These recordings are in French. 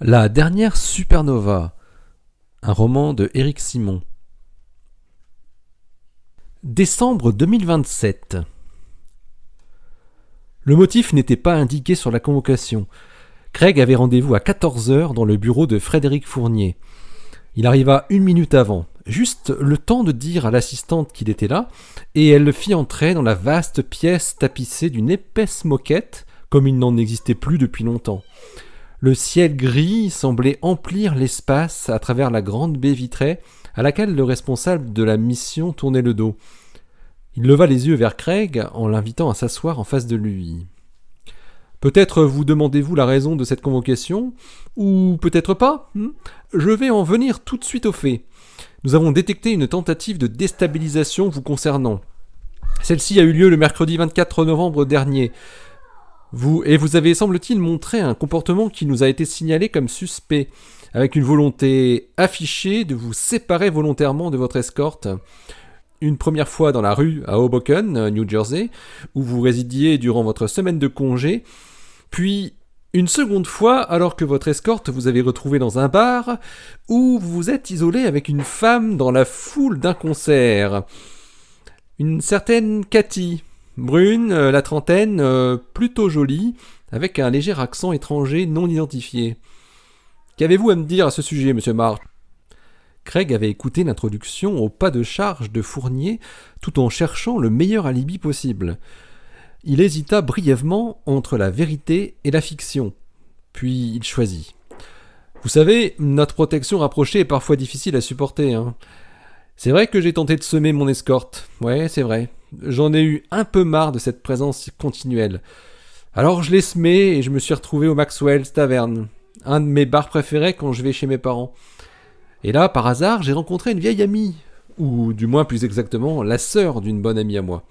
La dernière supernova, un roman de Éric Simon. Décembre 2027. Le motif n'était pas indiqué sur la convocation. Craig avait rendez-vous à 14 heures dans le bureau de Frédéric Fournier. Il arriva 1 minute avant, juste le temps de dire à l'assistante qu'il était là, et elle le fit entrer dans la vaste pièce tapissée d'une épaisse moquette, comme il n'en existait plus depuis longtemps. Le ciel gris semblait emplir l'espace à travers la grande baie vitrée à laquelle le responsable de la mission tournait le dos. Il leva les yeux vers Craig en l'invitant à s'asseoir en face de lui. « Peut-être vous demandez-vous la raison de cette convocation, ou peut-être pas. Je vais en venir tout de suite au fait. Nous avons détecté une tentative de déstabilisation vous concernant. Celle-ci a eu lieu le mercredi 24 novembre dernier. Vous avez, semble-t-il, montré un comportement qui nous a été signalé comme suspect, avec une volonté affichée de vous séparer volontairement de votre escorte. Une première fois dans la rue à Hoboken, New Jersey, où vous résidiez durant votre semaine de congé, puis une seconde fois alors que votre escorte vous avait retrouvé dans un bar, où vous vous êtes isolé avec une femme dans la foule d'un concert. Une certaine Cathy. Brune, la trentaine, plutôt jolie, avec un léger accent étranger non identifié. Qu'avez-vous à me dire à ce sujet, monsieur March ? Craig avait écouté l'introduction au pas de charge de Fournier tout en cherchant le meilleur alibi possible. Il hésita brièvement entre la vérité et la fiction. Puis il choisit. Vous savez, notre protection rapprochée est parfois difficile à supporter, hein. C'est vrai que j'ai tenté de semer mon escorte. Ouais, c'est vrai. J'en ai eu un peu marre de cette présence continuelle. Alors je l'ai semé et je me suis retrouvé au Maxwell's Tavern, un de mes bars préférés quand je vais chez mes parents. Et là, par hasard, j'ai rencontré une vieille amie, ou du moins plus exactement, la sœur d'une bonne amie à moi.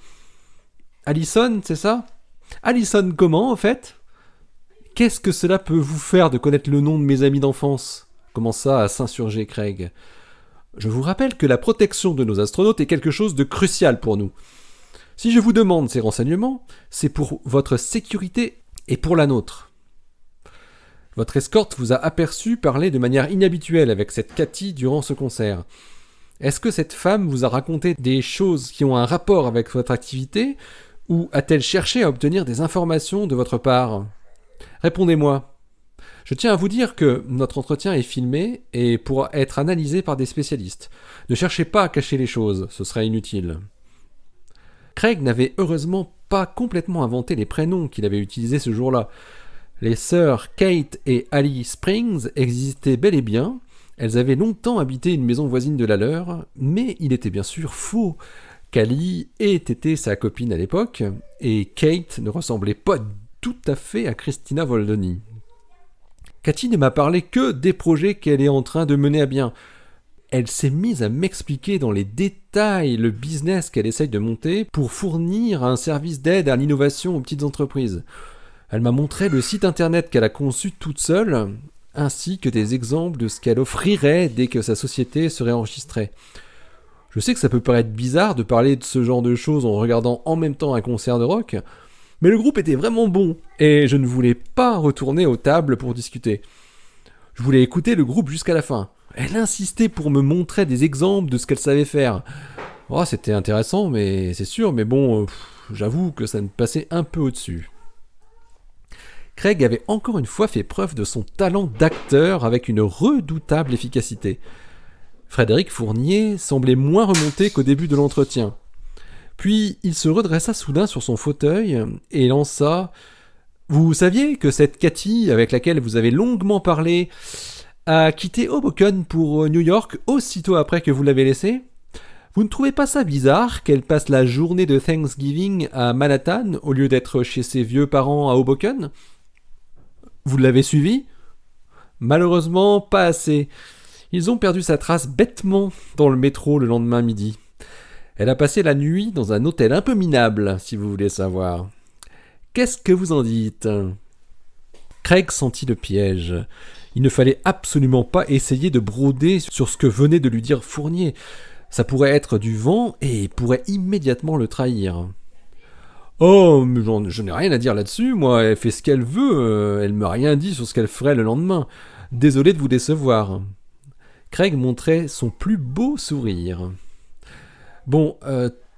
Alison, c'est ça ? Alison comment, en fait ? Qu'est-ce que cela peut vous faire de connaître le nom de mes amis d'enfance ? Commença à s'insurger Craig. Je vous rappelle que la protection de nos astronautes est quelque chose de crucial pour nous. Si je vous demande ces renseignements, c'est pour votre sécurité et pour la nôtre. Votre escorte vous a aperçu parler de manière inhabituelle avec cette Cathy durant ce concert. Est-ce que cette femme vous a raconté des choses qui ont un rapport avec votre activité, ou a-t-elle cherché à obtenir des informations de votre part ? Répondez-moi. Je tiens à vous dire que notre entretien est filmé et pourra être analysé par des spécialistes. Ne cherchez pas à cacher les choses, ce serait inutile. Craig n'avait heureusement pas complètement inventé les prénoms qu'il avait utilisés ce jour-là. Les sœurs Kate et Ali Springs existaient bel et bien. Elles avaient longtemps habité une maison voisine de la leur, mais il était bien sûr faux qu'Ali ait été sa copine à l'époque, et Kate ne ressemblait pas tout à fait à Christina Voldoni. Cathy ne m'a parlé que des projets qu'elle est en train de mener à bien. Elle s'est mise à m'expliquer dans les détails le business qu'elle essaye de monter pour fournir un service d'aide à l'innovation aux petites entreprises. Elle m'a montré le site internet qu'elle a conçu toute seule, ainsi que des exemples de ce qu'elle offrirait dès que sa société serait enregistrée. Je sais que ça peut paraître bizarre de parler de ce genre de choses en regardant en même temps un concert de rock, mais le groupe était vraiment bon, et je ne voulais pas retourner aux tables pour discuter. Je voulais écouter le groupe jusqu'à la fin. Elle insistait pour me montrer des exemples de ce qu'elle savait faire. Oh, c'était intéressant, mais c'est sûr, mais bon, j'avoue que ça me passait un peu au-dessus. Craig avait encore une fois fait preuve de son talent d'acteur avec une redoutable efficacité. Frédéric Fournier semblait moins remonté qu'au début de l'entretien. Puis il se redressa soudain sur son fauteuil et lança « Vous saviez que cette Cathy, avec laquelle vous avez longuement parlé, a quitté Hoboken pour New York aussitôt après que vous l'avez laissée ? Vous ne trouvez pas ça bizarre qu'elle passe la journée de Thanksgiving à Manhattan au lieu d'être chez ses vieux parents à Hoboken ? Vous l'avez suivi ? Malheureusement, pas assez. Ils ont perdu sa trace bêtement dans le métro le lendemain midi. Elle a passé la nuit dans un hôtel un peu minable, si vous voulez savoir. Qu'est-ce que vous en dites ? Craig sentit le piège. Il ne fallait absolument pas essayer de broder sur ce que venait de lui dire Fournier. Ça pourrait être du vent et pourrait immédiatement le trahir. Oh, mais je n'ai rien à dire là-dessus, moi, elle fait ce qu'elle veut, elle m'a rien dit sur ce qu'elle ferait le lendemain. Désolé de vous décevoir. Craig montrait son plus beau sourire. Bon,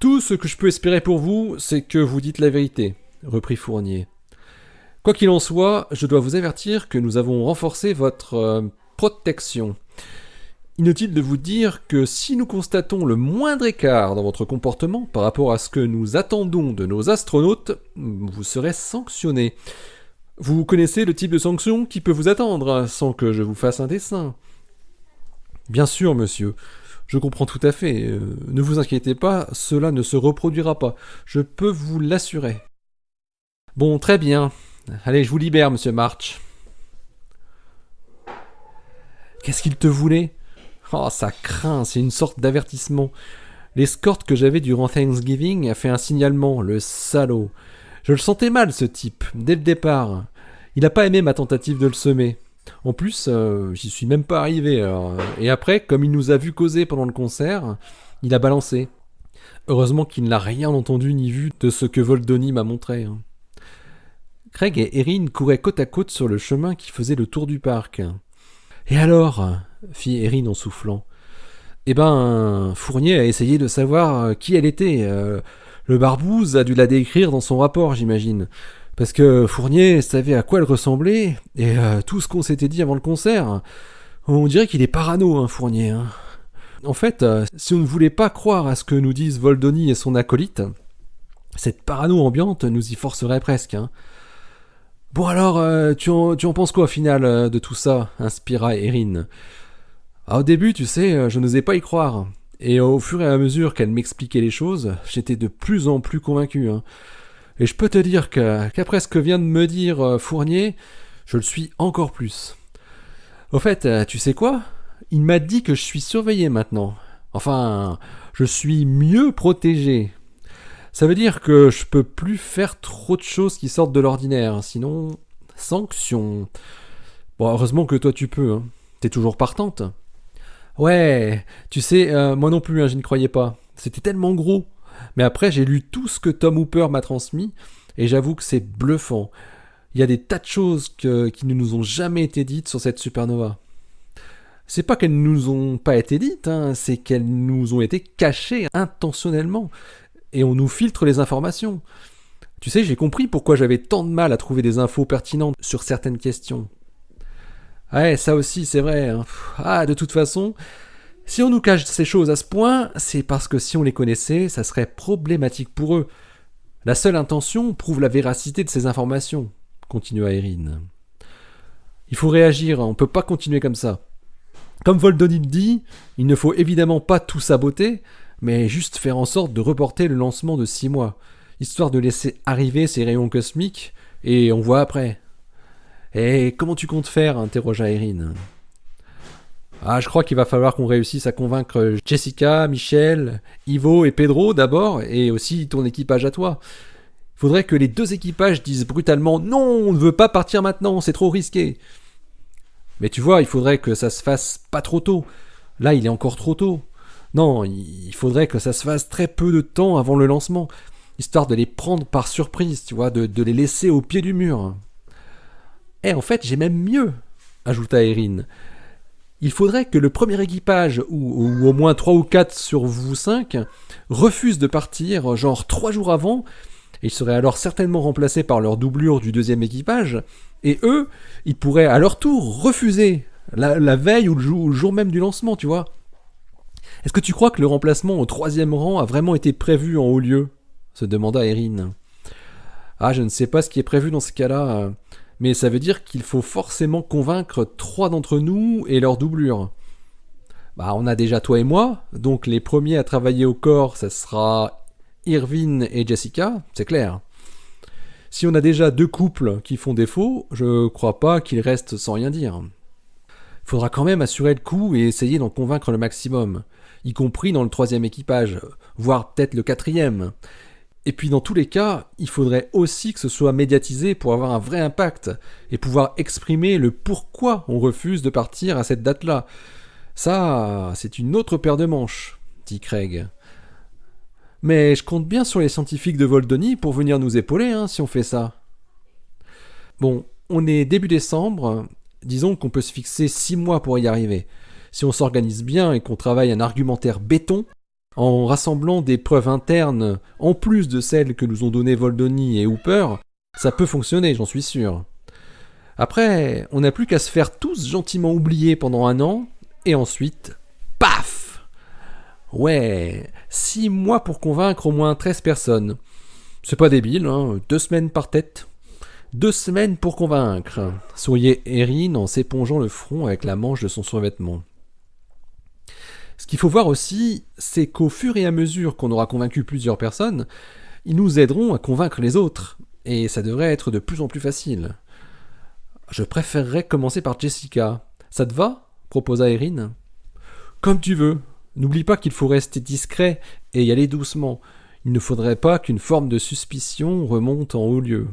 tout ce que je peux espérer pour vous, c'est que vous dites la vérité, reprit Fournier. Quoi qu'il en soit, je dois vous avertir que nous avons renforcé votre protection. Inutile de vous dire que si nous constatons le moindre écart dans votre comportement par rapport à ce que nous attendons de nos astronautes, vous serez sanctionné. Vous connaissez le type de sanction qui peut vous attendre, sans que je vous fasse un dessin. Bien sûr, monsieur. Je comprends tout à fait. Ne vous inquiétez pas, cela ne se reproduira pas. Je peux vous l'assurer. Bon, très bien. Allez, je vous libère, monsieur March. Qu'est-ce qu'il te voulait ? Oh, ça craint, c'est une sorte d'avertissement. L'escorte que j'avais durant Thanksgiving a fait un signalement, le salaud. Je le sentais mal, ce type, dès le départ. Il n'a pas aimé ma tentative de le semer. En plus, j'y suis même pas arrivé. Alors. Et après, comme il nous a vu causer pendant le concert, il a balancé. Heureusement qu'il n'a rien entendu ni vu de ce que Voldoni m'a montré. Craig et Erin couraient côte à côte sur le chemin qui faisait le tour du parc. « Et alors ?» fit Erin en soufflant. « Eh ben, Fournier a essayé de savoir qui elle était. Le barbouze a dû la décrire dans son rapport, j'imagine. Parce que Fournier savait à quoi elle ressemblait, et tout ce qu'on s'était dit avant le concert. On dirait qu'il est parano, hein, Fournier. Hein. En fait, si on ne voulait pas croire à ce que nous disent Voldoni et son acolyte, cette parano ambiante nous y forcerait presque. Hein. Bon alors, tu en penses quoi au final de tout ça, inspira Erin. Au début, tu sais, je n'osais pas y croire. Et au fur et à mesure qu'elle m'expliquait les choses, j'étais de plus en plus convaincu. Hein. Et je peux te dire qu'après ce que vient de me dire Fournier, je le suis encore plus. Au fait, tu sais quoi ? Il m'a dit que je suis surveillé maintenant. Enfin, je suis mieux protégé. Ça veut dire que je peux plus faire trop de choses qui sortent de l'ordinaire, sinon, sanction. Bon, heureusement que toi tu peux, hein. T'es toujours partante. Ouais, tu sais, moi non plus, hein, je n'y croyais pas. C'était tellement gros. Mais après, j'ai lu tout ce que Tom Hooper m'a transmis, et j'avoue que c'est bluffant. Il y a des tas de choses qui ne nous ont jamais été dites sur cette supernova. C'est pas qu'elles ne nous ont pas été dites, hein, c'est qu'elles nous ont été cachées intentionnellement. Et on nous filtre les informations. Tu sais, j'ai compris pourquoi j'avais tant de mal à trouver des infos pertinentes sur certaines questions. Ouais, ça aussi, c'est vrai. Hein. Ah, de toute façon, si on nous cache ces choses à ce point, c'est parce que si on les connaissait, ça serait problématique pour eux. La seule intention prouve la véracité de ces informations, continua Erin. Il faut réagir, on ne peut pas continuer comme ça. Comme Voldoni dit, il ne faut évidemment pas tout saboter, mais juste faire en sorte de reporter le lancement de 6 mois, histoire de laisser arriver ces rayons cosmiques, et on voit après. Et comment tu comptes faire ? Interrogea Erin. Ah, je crois qu'il va falloir qu'on réussisse à convaincre Jessica, Michel, Ivo et Pedro d'abord, et aussi ton équipage à toi. Il faudrait que les 2 équipages disent brutalement « Non, on ne veut pas partir maintenant, c'est trop risqué !» Mais tu vois, il faudrait que ça se fasse pas trop tôt. Là, il est encore trop tôt. Non, il faudrait que ça se fasse très peu de temps avant le lancement, histoire de les prendre par surprise, tu vois, de les laisser au pied du mur. Et en fait, j'ai même mieux, ajouta Erin. Il faudrait que le premier équipage, ou au moins 3 ou 4 sur vous 5, refuse de partir, genre 3 jours avant, et ils seraient alors certainement remplacés par leur doublure du 2e équipage, et eux, ils pourraient à leur tour refuser, la veille ou le jour même du lancement, tu vois. Est-ce que tu crois que le remplacement au 3e rang a vraiment été prévu en haut lieu ? Se demanda Erin. Ah, je ne sais pas ce qui est prévu dans ce cas-là, mais ça veut dire qu'il faut forcément convaincre 3 d'entre nous et leur doublure. Bah, on a déjà toi et moi, donc les premiers à travailler au corps, ça sera Irvine et Jessica, c'est clair. Si on a déjà 2 couples qui font défaut, je crois pas qu'ils restent sans rien dire. Faudra quand même assurer le coup et essayer d'en convaincre le maximum, y compris dans le 3e équipage, voire peut-être le 4e. Et puis dans tous les cas, il faudrait aussi que ce soit médiatisé pour avoir un vrai impact et pouvoir exprimer le pourquoi on refuse de partir à cette date-là. Ça, c'est une autre paire de manches, dit Craig. Mais je compte bien sur les scientifiques de Voldony pour venir nous épauler, hein, si on fait ça. Bon, on est début décembre, disons qu'on peut se fixer 6 mois pour y arriver. Si on s'organise bien et qu'on travaille un argumentaire béton, en rassemblant des preuves internes en plus de celles que nous ont données Voldony et Hooper, ça peut fonctionner, j'en suis sûr. Après, on n'a plus qu'à se faire tous gentiment oublier pendant 1 an, et ensuite, paf! Ouais, 6 mois pour convaincre au moins 13 personnes. C'est pas débile, hein, 2 semaines par tête. 2 semaines pour convaincre, souriait Erin en s'épongeant le front avec la manche de son survêtement. Ce qu'il faut voir aussi, c'est qu'au fur et à mesure qu'on aura convaincu plusieurs personnes, ils nous aideront à convaincre les autres, et ça devrait être de plus en plus facile. Je préférerais commencer par Jessica. Ça te va ? Proposa Erin. Comme tu veux. N'oublie pas qu'il faut rester discret et y aller doucement. Il ne faudrait pas qu'une forme de suspicion remonte en haut lieu.